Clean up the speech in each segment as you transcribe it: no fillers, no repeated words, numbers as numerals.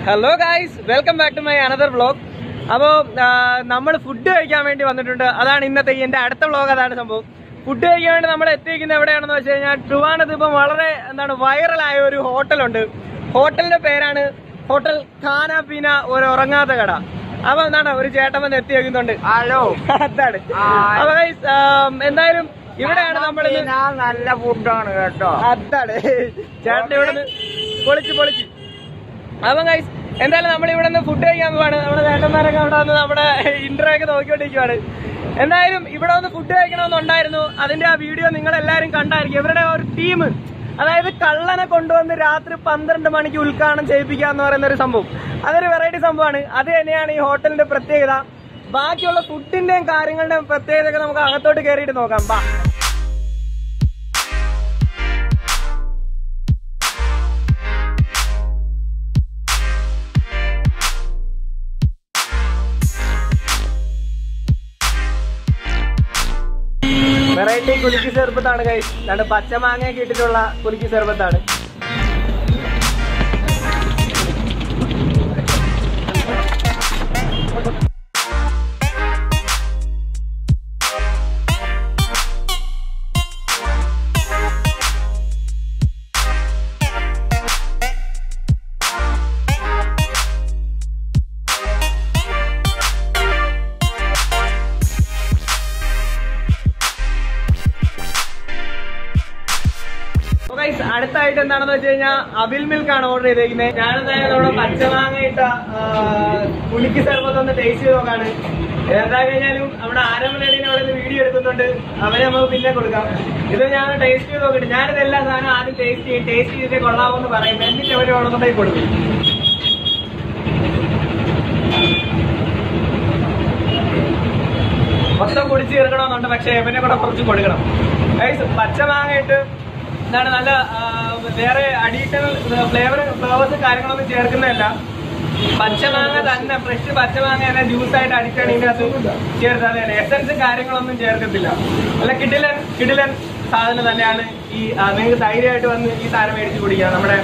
Hello guys, welcome back to my another vlog. അപ്പോൾ നമ്മൾ food കഴിക്കാൻ വേണ്ടി വന്നിട്ടുണ്ട്. അതാണ് ഇന്നത്തെ എൻ്റെ അടുത്ത വ്ളോഗ്. അതാണ് സംഭവം. ഫുഡ് കഴിക്കാൻ വേണ്ടി നമ്മൾ എത്തിയിരിക്കുന്നത് എവിടെയാണെന്ന് വെച്ച് കഴിഞ്ഞാൽ ട്രിവാൻഡ്രത്ത് ഇപ്പം വളരെ വൈറലായ ഒരു ഹോട്ടലുണ്ട്. ഹോട്ടലിന്റെ പേരാണ് ഹോട്ടൽ ഖാന പീന ഒരു ഉറങ്ങാത്ത കട. അപ്പൊ എന്താണ് ഒരു ചേട്ടൻ വന്ന് എത്തി വെക്കുന്നുണ്ട്. ഹലോ, അതാണ്. അപ്പൊ ഗൈസ് എന്തായാലും ഇവിടെയാണ് നമ്മൾ നല്ല ഫുഡാണ് കേട്ടോ. അതാണ് ചേട്ടൻ ഇവിടെ പൊളിച്ച്. അപ്പം ഗൈസ് എന്തായാലും നമ്മൾ ഇവിടെ നിന്ന് ഫുഡ് കഴിക്കാൻ പോവാണ്. നമ്മുടെ ചേട്ടന്മാരൊക്കെ അവിടെ വന്ന് നമ്മുടെ ഇന്റർവ്യൂ ഒക്കെ നോക്കിക്കൊണ്ടിരിക്കുവാണ്. എന്തായാലും ഇവിടെ വന്ന് ഫുഡ് കഴിക്കണമെന്നുണ്ടായിരുന്നു. അതിന്റെ ആ വീഡിയോ നിങ്ങൾ എല്ലാവരും കണ്ടായിരിക്കും. ഇവരുടെ ഒരു ടീം, അതായത് കള്ളനെ കൊണ്ടുവന്ന് രാത്രി 12 മണിക്ക് ഉദ്ഘാടനം ചെയ്യിപ്പിക്കുക എന്ന് പറയുന്ന ഒരു സംഭവം. അതൊരു വെറൈറ്റി സംഭവമാണ്. അത് തന്നെയാണ് ഈ ഹോട്ടലിന്റെ പ്രത്യേകത. ബാക്കിയുള്ള ഫുഡിന്റെയും കാര്യങ്ങളുടെയും പ്രത്യേകത നമുക്ക് അകത്തോട്ട് കയറിയിട്ട് നോക്കാം. ബാ. വെറൈറ്റി കുലുക്കി ചെറുപ്പത്താണ് കൈ. രണ്ട് പച്ചമാങ്ങയൊക്കെ ഇട്ടിട്ടുള്ള കുലുക്കി ചെറുപ്പത്താണ്. അടുത്തായിട്ട് എന്താണെന്ന് വെച്ച് കഴിഞ്ഞാൽ അവിൽ മിൽക്കാണ് ഓർഡർ ചെയ്തേക്കുന്നത്. ഞാനെന്തായാലും നമ്മുടെ പച്ചമാങ്ങ ഇട്ട കുലുക്കി സർബത്ത് ഒന്ന് ടേസ്റ്റ് ചെയ്ത് നോക്കാണ്. എന്താ കഴിഞ്ഞാലും നമ്മുടെ ആരംഭനടീനെ അവിടെ നിന്ന് വീഡിയോ എടുക്കുന്നുണ്ട്. അവരെ നമുക്ക് പിന്നെ കൊടുക്കാം. ഇത് ഞാൻ ടേസ്റ്റ് ചെയ്ത് നോക്കിയിട്ട് ഞാനിത് എല്ലാ സാധനം ആദ്യം ടേസ്റ്റ് ചെയ്തിട്ട് കൊള്ളാമെന്ന് പറയും. എന്നിട്ട് അവർ ഉണർന്നുണ്ടെങ്കിൽ കൊടുക്കും. മൊത്തം കുടിച്ച് തീർക്കണമെന്നുണ്ട്, പക്ഷെ ഇവനെ കൂടെ കുറച്ച് കൊടുക്കണം. പച്ചമാങ്ങ ഇട്ട് എന്താണ് നല്ല വേറെ അഡീഷണൽ ഫ്ലേവേഴ്സ് കാര്യങ്ങളൊന്നും ചേർക്കുന്നതല്ല. പച്ചമാങ്ങ തന്നെ, ഫ്രഷ് പച്ചമാങ്ങ തന്നെ ജ്യൂസായിട്ട് അടിച്ചാണ് ഇതിന്റെ അകത്ത് ചേർത്ത്. അതെ, എസൻസ് കാര്യങ്ങളൊന്നും ചേർക്കത്തില്ല. നല്ല കിടിലൻ സാധനം തന്നെയാണ്. ഈ നിങ്ങൾക്ക് ധൈര്യമായിട്ട് വന്ന് ഈ സാധനം മേടിച്ച് കുടിക്കാം, നമ്മുടെ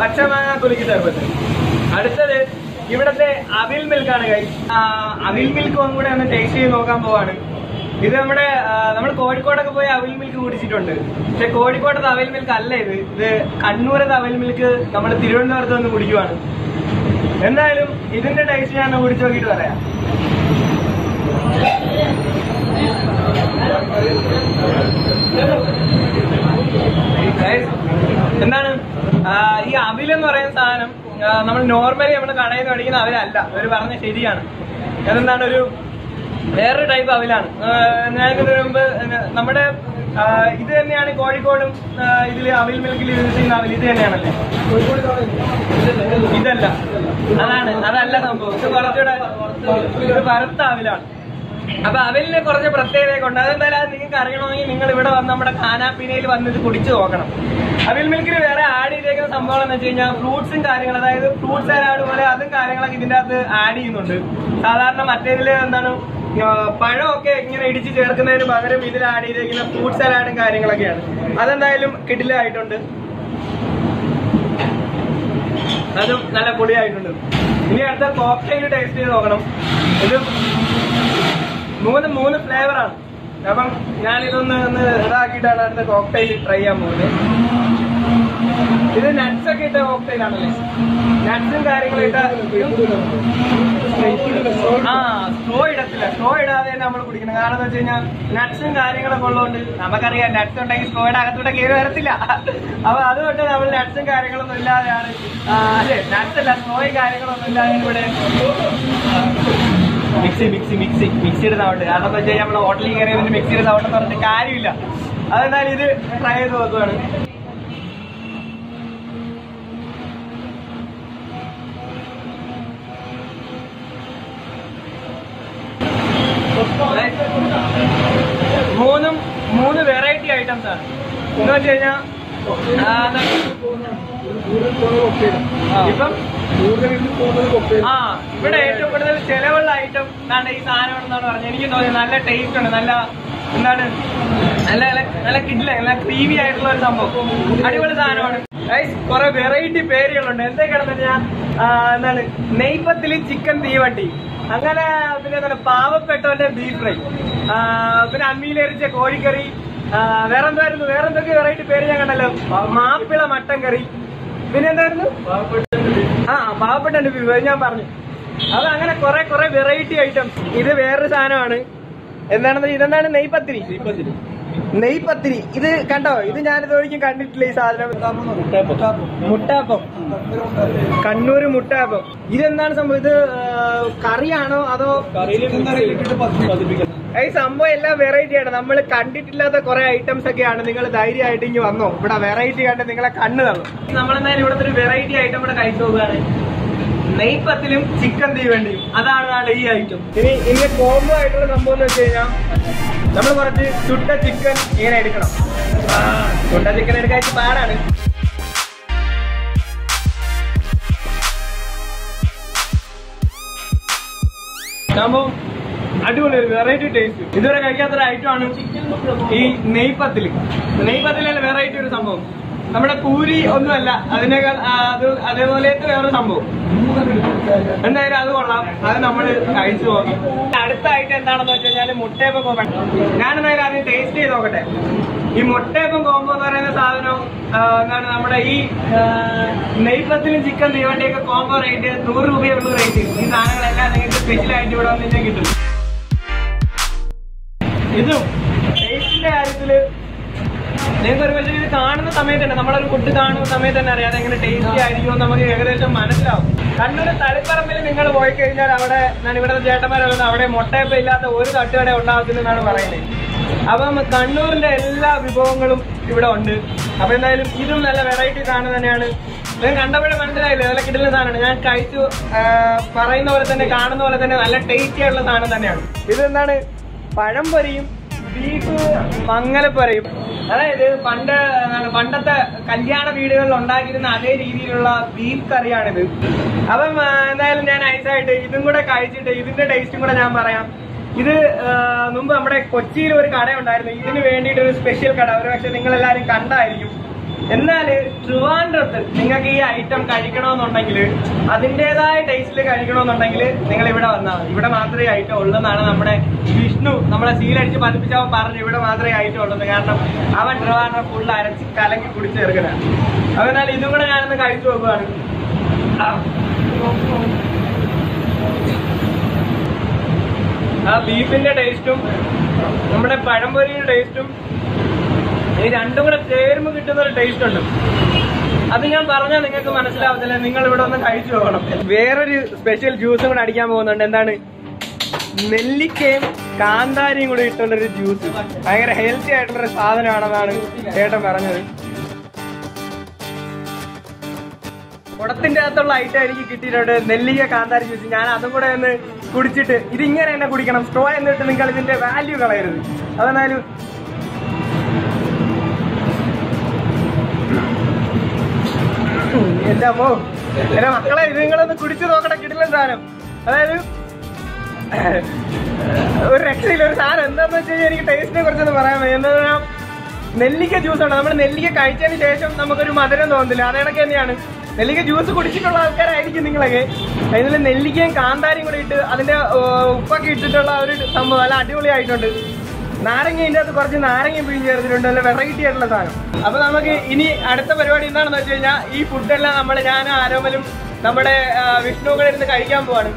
പച്ചമാങ്ങ കുലുക്കി സർബത്ത്. അടുത്തത് ഇവിടത്തെ അവിൽ മിൽക്കാണ് കൈ. അവിൽ മിൽക്കും കൂടെ ഒന്ന് ടേസ്റ്റ് ചെയ്ത് നോക്കാൻ പോവാണ്. ഇത് നമ്മൾ കോഴിക്കോടൊക്കെ പോയി അവിൽ മിൽക്ക് കുടിച്ചിട്ടുണ്ട്. പക്ഷെ കോഴിക്കോട്ടത്തെ അവിൽ മിൽക്ക് അല്ല ഇത് കണ്ണൂരത്തെ അവിൽ മിൽക്ക് നമ്മൾ തിരുവനന്തപുരത്ത് വന്ന് കുടിക്കുവാണ്. എന്തായാലും ഇതിന്റെ ടേസ്റ്റ് ഞാൻ കുടിച്ചു നോക്കിയിട്ട് പറയാം. എന്താണ് ഈ അവിലെന്ന് പറയുന്ന സാധനം നമ്മൾ നോർമലി നമ്മൾ കടയിൽ നിന്ന് മേടിക്കുന്ന അവിലല്ല. അവർ പറഞ്ഞ ശരിയാണ്. അതെന്താണ് ഒരു വേറൊരു ടൈപ്പ് അവിലാണ്. ഞാനിതിനു മുമ്പ് നമ്മുടെ ഇത് തന്നെയാണ് കോഴിക്കോടും ഇതിൽ അവിൽ മിൽക്കിൽ യൂസ് ചെയ്യുന്ന അവിൽ ഇത് തന്നെയാണല്ലേ? ഇതല്ല, അതല്ല സംഭവം. ഇത് കുറച്ചുകൂടെ ഇത് വറുത്ത അവിലാണ്. അപ്പൊ അവിലിന് കുറച്ച് പ്രത്യേകതയൊക്കെ ഉണ്ട്. അതെന്തായാലും അത് നിങ്ങൾക്ക് അറിയണമെങ്കിൽ നിങ്ങൾ ഇവിടെ വന്ന് നമ്മുടെ ഖാനാപീനയിൽ വന്നിട്ട് കുടിച്ചു നോക്കണം. അവിൽ മിൽക്കിൽ വേറെ ആഡ് ചെയ്തേക്കുന്ന സംഭവം എന്ന് വെച്ച് കഴിഞ്ഞാൽ ഫ്രൂട്ട്സും കാര്യങ്ങളും, അതായത് ഫ്രൂട്ട് സലാഡ് പോലെ അതും കാര്യങ്ങളൊക്കെ ഇതിന്റെ അകത്ത് ആഡ് ചെയ്യുന്നുണ്ട്. സാധാരണ മറ്റേതില് എന്താണ് പഴമൊക്കെ ഇങ്ങനെ ഇടിച്ച് ചേർക്കുന്നതിന് പകരം ഇതിൽ ആഡ് ചെയ്തേക്കുന്ന ഫ്രൂട്ട് സലാഡും കാര്യങ്ങളൊക്കെയാണ്. അതെന്തായാലും കിടിലായിട്ടുണ്ട്. അതും നല്ല പൊടിയായിട്ടുണ്ട്. ഇനി അടുത്ത കോക്ടെയിൽ ടേസ്റ്റ് ചെയ്ത് നോക്കണം. ഇത് മൂന്ന് ഫ്ലേവറാണ്. അപ്പം ഞാനിതൊന്ന് ഇതാക്കിയിട്ടാണ് അടുത്ത കോക്ടെയിൽ ട്രൈ ചെയ്യാൻ പോകുന്നത്. ഇത് നട്ട്സ് ഒക്കെ ഇട്ട കോക്ടെയിൽ ആണല്ലേ? നട്ട്സും കാര്യങ്ങളും ഇട്ട. സ്ട്രോ ഇടത്തില്ല. സ്ട്രോ ഇടാതെ തന്നെ നമ്മൾ കുടിക്കണം. കാരണം എന്താ വെച്ച് കഴിഞ്ഞാൽ നട്ട്സും കാര്യങ്ങളൊക്കെ ഉള്ളതുകൊണ്ട് നമുക്കറിയാം നട്ട്സ് ഉണ്ടെങ്കിൽ സ്ട്രോയുടെ അകത്തൂടെ കയറി വരത്തില്ല. അപ്പൊ അതുകൊണ്ട് നമ്മൾ നട്ട്സും കാര്യങ്ങളൊന്നും ഇല്ലാതെയാണ്, അല്ലെ നട്ട്സ് അല്ല സ്ട്രോയും കാര്യങ്ങളൊന്നും ഇല്ലാതെ ഇവിടെ മിക്സിയുടെ സൗണ്ട്. കാരണം എന്താ വെച്ച് കഴിഞ്ഞാൽ നമ്മൾ ഹോട്ടലിൽ കയറിയതിന് മിക്സിയുടെ സൗണ്ട് എന്ന് പറഞ്ഞിട്ട് കാര്യമില്ല. അതെന്തായാലും ഇത് ട്രൈ ചെയ്ത് നോക്കുവാണ്. മൂന്ന് വെറൈറ്റി ഐറ്റംസ് ആണ്. എന്ന് വെച്ച് കഴിഞ്ഞാൽ ഇപ്പം ഇവിടെ ഏറ്റവും കൂടുതൽ ചെലവുള്ള ഐറ്റം എന്താണ് ഈ സാധനം എന്നാണ് പറഞ്ഞത്. എനിക്ക് തോന്നിയത് നല്ല ടേസ്റ്റ് ഉണ്ട്. നല്ല എന്താണ് നല്ല കിഡില, നല്ല ക്രീമി ആയിട്ടുള്ള ഒരു സംഭവം. അടിപൊളി സാധനമാണ്. കുറെ വെറൈറ്റി പേരുകളുണ്ട്. എന്തൊക്കെയാണെന്ന് വെച്ചാൽ എന്താണ് നെയ്പത്തില് ചിക്കൻ തീവണ്ടി, അങ്ങനെ പിന്നെ എന്താണ് പാവപ്പെട്ടവന്റെ ബീഫ് ഫ്രൈ, പിന്നെ അമ്മിയിലരിച്ച കോഴിക്കറി, വേറെന്തൊക്കെ വെറൈറ്റി പേര് ഞാൻ കണ്ടല്ലോ, മാപ്പിള മട്ടൻ കറി, പിന്നെ എന്തായിരുന്നു പാവപ്പെട്ടവന്റെ ബീഫ് ഞാൻ പറഞ്ഞു. അത് അങ്ങനെ കുറെ വെറൈറ്റി ഐറ്റംസ്. ഇത് വേറൊരു സാധനമാണ്. എന്താണെന്ന് ഇതെന്താണ് നെയ്പത്തിരി. ഇത് കണ്ടോ, ഇത് ഞാനിത് ഒരിക്കലും കണ്ടിട്ടില്ല ഈ സാധനം. മുട്ടാപ്പം, കണ്ണൂര് മുട്ടാപ്പം. ഇതെന്താണ് സംഭവം? ഇത് കറിയാണോ അതോ ഈ സംഭവം എല്ലാം വെറൈറ്റി ആണ്. നമ്മൾ കണ്ടിട്ടില്ലാത്ത കുറെ ഐറ്റംസ് ഒക്കെയാണ്. നിങ്ങൾ ധൈര്യമായിട്ട് ഇനി വന്നോ, ഇവിടെ വെറൈറ്റി കണ്ട് നിങ്ങളെ കണ്ണ് തന്നു. നമ്മളെന്തായാലും ഇവിടുത്തെ ഒരു വെറൈറ്റി ഐറ്റം ഇവിടെ കഴിച്ചു നോക്കുകയാണ്. നെയ്പത്തിലും ചിക്കൻ തീവണ്ടിയും, അതാണ് ഈ ഐറ്റം. ഇനി കോംബോ ആയിട്ടുള്ള സംഭവം എന്ന് വെച്ച് കഴിഞ്ഞാൽ നമ്മൾ കുറച്ച് ചുട്ട ചിക്കൻ ഇങ്ങനെ എടുക്കണം. ചുട്ട ചിക്കൻ എടുക്കാൻ പാടാണ്. സംഭവം അടിപൊളി, ഒരു വെറൈറ്റി ടേസ്റ്റ്. ഇതുവരെ കഴിക്കാത്തൊരു ഐറ്റമാണ് ഈ നെയ്പത്തിലെ വെറൈറ്റി ഒരു സംഭവം. നമ്മുടെ പൂരി ഒന്നുമല്ല, അതിനേക്കാൾ അതേപോലത്തെ വേറൊരു സംഭവം. എന്തായാലും അത് കൊള്ളാം, അത് നമ്മൾ കഴിച്ചു നോക്കാം. അടുത്ത ഐറ്റം എന്താണെന്ന് വെച്ച് കഴിഞ്ഞാൽ മുട്ടയപ്പം കോമ്പോ. ഞാനെന്തായാലും അത് ടേസ്റ്റ് ചെയ്ത് നോക്കട്ടെ. ഈ മുട്ടയപ്പം കോമ്പോ എന്ന് പറയുന്ന സാധനം എന്താണ് നമ്മുടെ ഈ നെയ്പത്തിലും ചിക്കൻ തീവണ്ടിയൊക്കെ കോമ്പോ റേറ്റ് 100 രൂപയുള്ള റേറ്റ്. ഈ സാധനങ്ങളെല്ലാം നിങ്ങൾക്ക് സ്പെഷ്യലായിട്ട് ഇവിടെ വന്നിട്ട് കിട്ടും. ഇതും ടേസ്റ്റിന്റെ കാര്യത്തില് നിങ്ങൾക്ക് ഒരു പക്ഷേ ഇത് കാണുന്ന സമയത്ത് തന്നെ, നമ്മളൊരു ഫുഡ് കാണുന്ന സമയത്ത് തന്നെ അറിയാം അതെങ്ങനെ ടേസ്റ്റി ആയിരിക്കുമെന്ന് നമുക്ക് ഏകദേശം മനസ്സിലാവും. കണ്ണൂർ തളിപ്പറമ്പിൽ നിങ്ങൾ പോയി കഴിഞ്ഞാൽ അവിടെ ഇവിടുത്തെ ചേട്ടന്മാരുള്ളത് അവിടെ മുട്ടയപ്പം ഇല്ലാത്ത ഒരു തട്ടുകട ഉണ്ടാകത്തില്ലെന്നാണ് പറയുന്നത്. അപ്പം കണ്ണൂരിന്റെ എല്ലാ വിഭവങ്ങളും ഇവിടെ ഉണ്ട്. അപ്പൊ എന്തായാലും ഇതും നല്ല വെറൈറ്റി സാധനം തന്നെയാണ്. ഞാൻ കണ്ടപ്പോഴേ മനസ്സിലായില്ലേ, നല്ല കിട്ടുന്ന സാധനമാണ്. ഞാൻ കഴിച്ചു പറയുന്ന പോലെ തന്നെ കാണുന്ന പോലെ തന്നെ നല്ല ടേസ്റ്റി ആയിട്ടുള്ള സാധനം തന്നെയാണ്. ഇതെന്താണ് പഴംപൊരിയും ബീഫ് മങ്ങലപ്പൊരയും. അതായത് പണ്ടത്തെ കല്യാണ വീടുകളിൽ ഉണ്ടാക്കിയിരുന്ന അതേ രീതിയിലുള്ള ബീഫ് കറിയാണിത്. അപ്പം എന്തായാലും ഞാൻ നൈസായിട്ട് ഇതും കൂടെ കഴിച്ചിട്ട് ഇതിന്റെ ടേസ്റ്റും കൂടെ ഞാൻ പറയാം. ഇത് മുമ്പ് നമ്മുടെ കൊച്ചിയിൽ ഒരു കട ഉണ്ടായിരുന്നു ഇതിന് വേണ്ടിയിട്ട്, ഒരു സ്പെഷ്യൽ കട. ഒരു പക്ഷെ നിങ്ങളെല്ലാവരും കണ്ടായിരിക്കും. എന്നാൽ ട്രിവാൻഡ്രത്ത് നിങ്ങൾക്ക് ഈ ഐറ്റം കഴിക്കണമെന്നുണ്ടെങ്കിൽ, അതിൻ്റെതായ ടേസ്റ്റിൽ കഴിക്കണമെന്നുണ്ടെങ്കിൽ നിങ്ങൾ ഇവിടെ വന്നാൽ മതി. ഇവിടെ മാത്രമേ ഐറ്റം ഉള്ളെന്നാണ് നമ്മുടെ വിഷ്ണു നമ്മളെ സീലടിച്ച് പതിപ്പിച്ചവൻ പറഞ്ഞു. ഇവിടെ മാത്രമേ ഐറ്റം ഉള്ളെന്ന്. കാരണം അവൻ ട്രിവാൻഡ്രം ഫുള്ള് അരച്ച് കലക്കി കുടിച്ച് ചേർക്കലാണ്. അപ്പോൾ എന്നാൽ ഇതും കൂടെ ഞാനൊന്ന് കഴിച്ചു നോക്കുകയാണ്. ആ ബീഫിന്റെ ടേസ്റ്റും നമ്മുടെ പഴംപൊരിയുടെ ടേസ്റ്റും ഈ രണ്ടും കൂടെ ചേരുമ്പോൾ കിട്ടുന്ന ഒരു ടേസ്റ്റ് ഉണ്ട്. അത് ഞാൻ പറഞ്ഞാൽ നിങ്ങൾക്ക് മനസ്സിലാവത്തില്ല. നിങ്ങൾ ഇവിടെ ഒന്ന് കഴിച്ചു നോക്കണം. വേറൊരു സ്പെഷ്യൽ ജ്യൂസും കൂടെ അടിക്കാൻ പോകുന്നുണ്ട്. എന്താണ് നെല്ലിക്കയും കാന്താരിയും കൂടി ഇട്ടുള്ളൊരു ജ്യൂസ്. ഭയങ്കര ഹെൽത്തി ആയിട്ടുള്ളൊരു സാധനമാണെന്നാണ് ചേട്ടൻ പറഞ്ഞത്. കുടത്തിന്റെ അകത്തുള്ള ഐറ്റം എനിക്ക് കിട്ടിയിട്ടുണ്ട്, നെല്ലിക്ക കാന്താരി ജ്യൂസ്. ഞാൻ അതും കൂടെ ഒന്ന് കുടിച്ചിട്ട്, ഇതിങ്ങനെ തന്നെ കുടിക്കണം, സ്ട്രോ എന്നിട്ട് നിങ്ങൾ ഇതിന്റെ വാല്യൂ കളയരുത്. അതെന്നാലും എന്റെ അമ്മോ, എന്റെ മക്കളെ ഇത് നിങ്ങളൊന്ന് കുടിച്ചു നോക്കണം. കിട്ടില്ല സാധനം. അതായത് ഒരു രക്ഷയില്ല ഒരു സാധനം. എന്താണെന്ന് വെച്ച് കഴിഞ്ഞാൽ എനിക്ക് ടേസ്റ്റിനെ കുറിച്ചൊന്ന് പറയാൻ വയ്യ. എന്താ പറയാ, നെല്ലിക്ക ജ്യൂസാണ്. നമ്മൾ നെല്ലിക്ക കഴിച്ചതിന് ശേഷം നമുക്കൊരു മധുരം തോന്നില്ല. അതേണക്ക് തന്നെയാണ്. നെല്ലിക്ക ജ്യൂസ് കുടിച്ചിട്ടുള്ള ആൾക്കാരായിരിക്കും നിങ്ങളൊക്കെ. അതിൽ നെല്ലിക്കയും കാന്താരിയും കൂടി ഇട്ട് അതിന്റെ ഉപ്പൊക്കെ ഇട്ടിട്ടുള്ള ഒരു സംഭവം നല്ല അടിപൊളിയായിട്ടുണ്ട്. നാരങ്ങ ഇതിൻ്റെ അകത്ത് കുറച്ച് നാരങ്ങ പിഴിഞ്ഞ് ചേർത്തിട്ടുണ്ട്. നല്ല വെറൈറ്റി ആയിട്ടുള്ള സാധനം. അപ്പൊ നമുക്ക് ഇനി അടുത്ത പരിപാടി എന്താണെന്ന് വെച്ച് കഴിഞ്ഞാൽ ഈ ഫുഡെല്ലാം ഞാൻ ആരോമലും നമ്മുടെ വിഷ്ണു കൂടെ ഇരുന്ന് കഴിക്കാൻ പോവാണ്.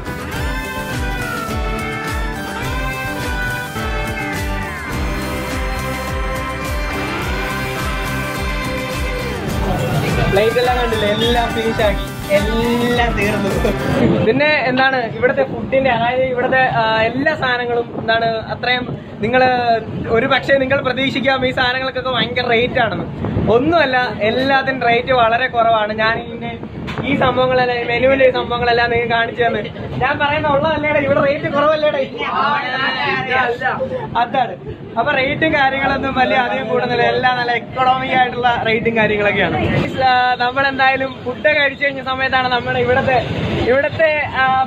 പ്ലേറ്റ് എല്ലാം കണ്ടില്ലേ, എല്ലാം ഫിനിഷ് ആക്കി, എല്ലാം തീർന്നു. പിന്നെ എന്താണ് ഇവിടുത്തെ ഫുഡിന്റെ, അതായത് ഇവിടുത്തെ എല്ലാ സാധനങ്ങളും എന്താണ് അത്രയും ഒരു പക്ഷേ നിങ്ങൾ പ്രതീക്ഷിക്കാം ഈ സാധനങ്ങൾക്കൊക്കെ ഭയങ്കര റേറ്റ് ആണെന്ന്. ഒന്നുമല്ല, എല്ലാത്തിനും റേറ്റ് വളരെ കുറവാണ്. ഞാൻ ഈ സംഭവങ്ങളെല്ലാം, ഈ മെനുവിന്റെ ഈ സംഭവങ്ങളെല്ലാം നിങ്ങൾക്ക് കാണിച്ചു തന്നെ. ഞാൻ പറയുന്ന ഉള്ളതല്ലേടെ, ഇവിടെ റേറ്റ് കുറവല്ലേടെ, അതാണ്. അപ്പൊ റേറ്റും കാര്യങ്ങളൊന്നും വലിയ അധികം കൂടുന്നില്ല. എല്ലാം നല്ല എക്കണോമിക് ആയിട്ടുള്ള റേറ്റും കാര്യങ്ങളൊക്കെയാണ്. നമ്മളെന്തായാലും ഫുഡ് കഴിച്ചു കഴിഞ്ഞ സമയത്താണ് നമ്മുടെ ഇവിടത്തെ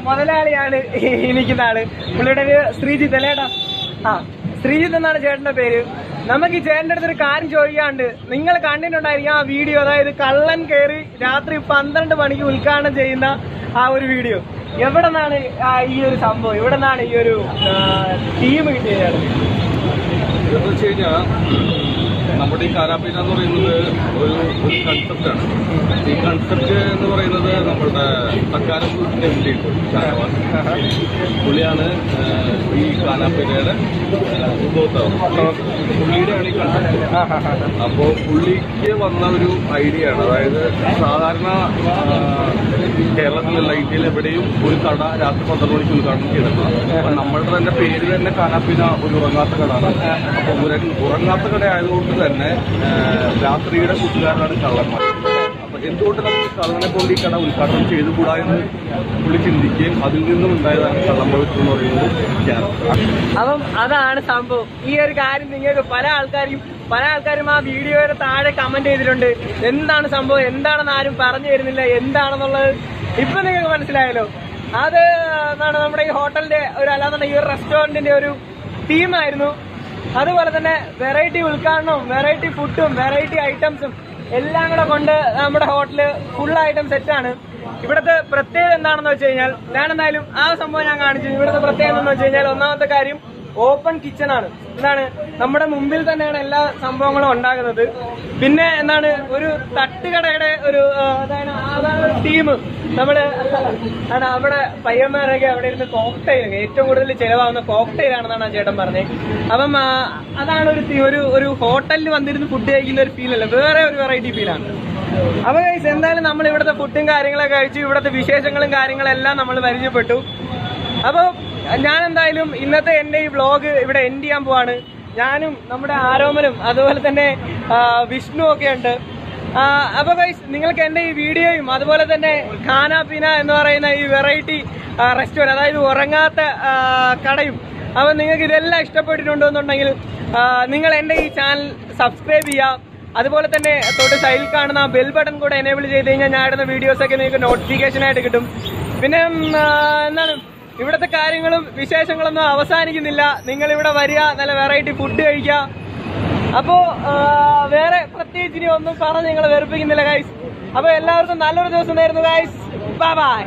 മുതലാളിയാണ് ഇരിക്കുന്ന ആള്. പുള്ളിയുടെ ഒരു ശ്രീജിത്ത് അല്ലേട്ടാ? ശ്രീജിത്ത് എന്നാണ് ചേട്ടന്റെ പേര്. നമുക്ക് ഈ ചേട്ടൻ്റെ അടുത്തൊരു കാര്യം ചോദിക്കാണ്ട്, നിങ്ങൾ കണ്ടിട്ടുണ്ടായിരിക്കും ആ വീഡിയോ, അതായത് കള്ളൻ കയറി രാത്രി 12 മണിക്ക് ഉദ്ഘാടനം ചെയ്യുന്ന ആ ഒരു വീഡിയോ. എവിടെ നിന്നാണ് ഈ ഒരു സംഭവം, എവിടെ നിന്നാണ് ഈ ഒരു ടീം കിട്ടിയത്? എന്ന് വെച്ച് കഴിഞ്ഞാൽ നമ്മുടെ ഈ കാരാപ്പീന എന്ന് പറയുന്നത് ഒരു കൺസെപ്റ്റാണ്. ഈ കൺസെപ്റ്റ് എന്ന് പറയുന്നത് നമ്മളുടെ തക്കാരം ഗ്രൂപ്പിന്റെ എം ഡി പുള്ളിയാണ് ഈ കാരാപ്പീനയുടെ ഉപഭോക്താവ്. പുള്ളിയുടെയാണ് ഈ കൺസെപ്റ്റ്. അപ്പോൾ പുള്ളിക്ക് വന്ന ഒരു ഐഡിയ ആണ്. അതായത് സാധാരണ കേരളത്തിലല്ല, ഇന്ത്യയിൽ എവിടെയും ഒരു കട രാത്രി 12 മണിക്ക് ഉദ്ഘാടനം ചെയ്തിട്ടുണ്ട്. അപ്പം നമ്മളുടെ തന്നെ പേര് തന്നെ കാനാപ്പീന ഒരു ഉറങ്ങാത്ത കടയാണ്. അപ്പോൾ ഉറങ്ങാത്ത കട ആയതുകൊണ്ട് തന്നെ രാത്രിയുടെ കൂട്ടുകാരനാണ് കള്ളന്മാർ. അപ്പൊ എന്തുകൊണ്ട് നമുക്ക് കള്ളനെ കൊണ്ട് ഈ കട ഉദ്ഘാടനം ചെയ്തുകൂടാ എന്ന് പുള്ളി ചിന്തിക്കുകയും അതിൽ നിന്നും ഉണ്ടായതാണ് കള്ളമ്പഴത്ത് എന്ന് പറയുന്നത് ക്യാരക്ടർ. അപ്പം അതാണ് സംഭവം. ഈ ഒരു കാര്യം നിങ്ങൾക്ക് പല ആൾക്കാരും ആ വീഡിയോയുടെ താഴെ കമന്റ് ചെയ്തിട്ടുണ്ട്. എന്താണ് സംഭവം, എന്താണെന്ന് ആരും പറഞ്ഞു തരുന്നില്ല, എന്താണെന്നുള്ളത് ഇപ്പൊ നിങ്ങൾക്ക് മനസ്സിലായല്ലോ. അത് എന്താണ് നമ്മുടെ ഈ ഹോട്ടലിന്റെ ഒരു, അല്ലാന്നുണ്ടെങ്കിൽ ഈ ഒരു റെസ്റ്റോറന്റിന്റെ ഒരു തീമായിരുന്നു. അതുപോലെ തന്നെ വെറൈറ്റി ഉദ്ഘാടനവും വെറൈറ്റി ഫുഡും വെറൈറ്റി ഐറ്റംസും എല്ലാം കൂടെ കൊണ്ട് നമ്മുടെ ഹോട്ടല് ഫുൾ ഐറ്റം സെറ്റാണ്. ഇവിടുത്തെ പ്രത്യേകത എന്താണെന്ന് വെച്ച് കഴിഞ്ഞാൽ, ഞാൻ എന്തായാലും ആ സംഭവം ഞാൻ കാണിച്ചു. ഇവിടുത്തെ പ്രത്യേകത എന്ന് വെച്ച് കഴിഞ്ഞാൽ, ഒന്നാമത്തെ കാര്യം ഓപ്പൺ കിച്ചൺ ആണ്. എന്താണ്, നമ്മുടെ മുമ്പിൽ തന്നെയാണ് എല്ലാ സംഭവങ്ങളും ഉണ്ടാകുന്നത്. പിന്നെ എന്താണ്, ഒരു തട്ടുകടയുടെ ഒരു അതാണ് ടീം. നമ്മള് അവിടെ പയ്യന്മാരൊക്കെ അവിടെ ഇരുന്ന് കോക്ടെയിൽ, ഏറ്റവും കൂടുതൽ ചിലവാകുന്ന കോക്ടെയിലാണെന്നാണ് ആ ചേട്ടൻ പറഞ്ഞത്. അപ്പം അതാണ് ഒരു ഹോട്ടലിൽ വന്നിരുന്ന് ഫുഡ് കഴിക്കുന്ന ഒരു ഫീലല്ല, വേറെ ഒരു വെറൈറ്റി ഫീലാണ്. അപ്പൊ എന്തായാലും നമ്മൾ ഇവിടുത്തെ ഫുഡും കാര്യങ്ങളൊക്കെ കഴിച്ചു, ഇവിടുത്തെ വിശേഷങ്ങളും കാര്യങ്ങളെല്ലാം നമ്മൾ പരിചയപ്പെട്ടു. അപ്പൊ ഞാൻ എന്തായാലും ഇന്നത്തെ എന്റെ ഈ വ്ളോഗ് ഇവിടെ എൻഡ് ചെയ്യാൻ പോവാണ്. ഞാനും നമ്മുടെ ആരോമനും അതുപോലെ തന്നെ വിഷ്ണു ഒക്കെ ഉണ്ട്. അപ്പൊ ഗൈസ്, നിങ്ങൾക്ക് എന്റെ ഈ വീഡിയോയും അതുപോലെ തന്നെ ഖാനാപീന എന്ന് പറയുന്ന ഈ വെറൈറ്റി റെസ്റ്റോറന്റ്, അതായത് ഉറങ്ങാത്ത കടയും, അപ്പൊ നിങ്ങൾക്ക് ഇതെല്ലാം ഇഷ്ടപ്പെട്ടിട്ടുണ്ടെന്നുണ്ടെങ്കിൽ നിങ്ങൾ എന്റെ ഈ ചാനൽ സബ്സ്ക്രൈബ് ചെയ്യാം. അതുപോലെ തന്നെ തൊട്ട് സൈഡിൽ കാണുന്ന ബെൽ ബട്ടൺ കൂടെ എനേബിൾ ചെയ്ത് കഴിഞ്ഞാൽ ഞാൻ ഇടുന്ന വീഡിയോസൊക്കെ നിങ്ങൾക്ക് നോട്ടിഫിക്കേഷൻ ആയിട്ട് കിട്ടും. പിന്നെ എന്താണ്, ഇവിടുത്തെ കാര്യങ്ങളും വിശേഷങ്ങളൊന്നും അവസാനിക്കുന്നില്ല. നിങ്ങൾ ഇവിടെ വരിക, നല്ല വെറൈറ്റി ഫുഡ് കഴിക്കുക. അപ്പോ വേറെ പ്രത്യേകിച്ച് ഇനി ഒന്നും പറഞ്ഞ് നിങ്ങളെ വെറുപ്പിക്കുന്നില്ല ഗൈസ്. അപ്പൊ എല്ലാവർക്കും നല്ലൊരു ദിവസം നേരുന്നു ഗൈസ്. Bye bye.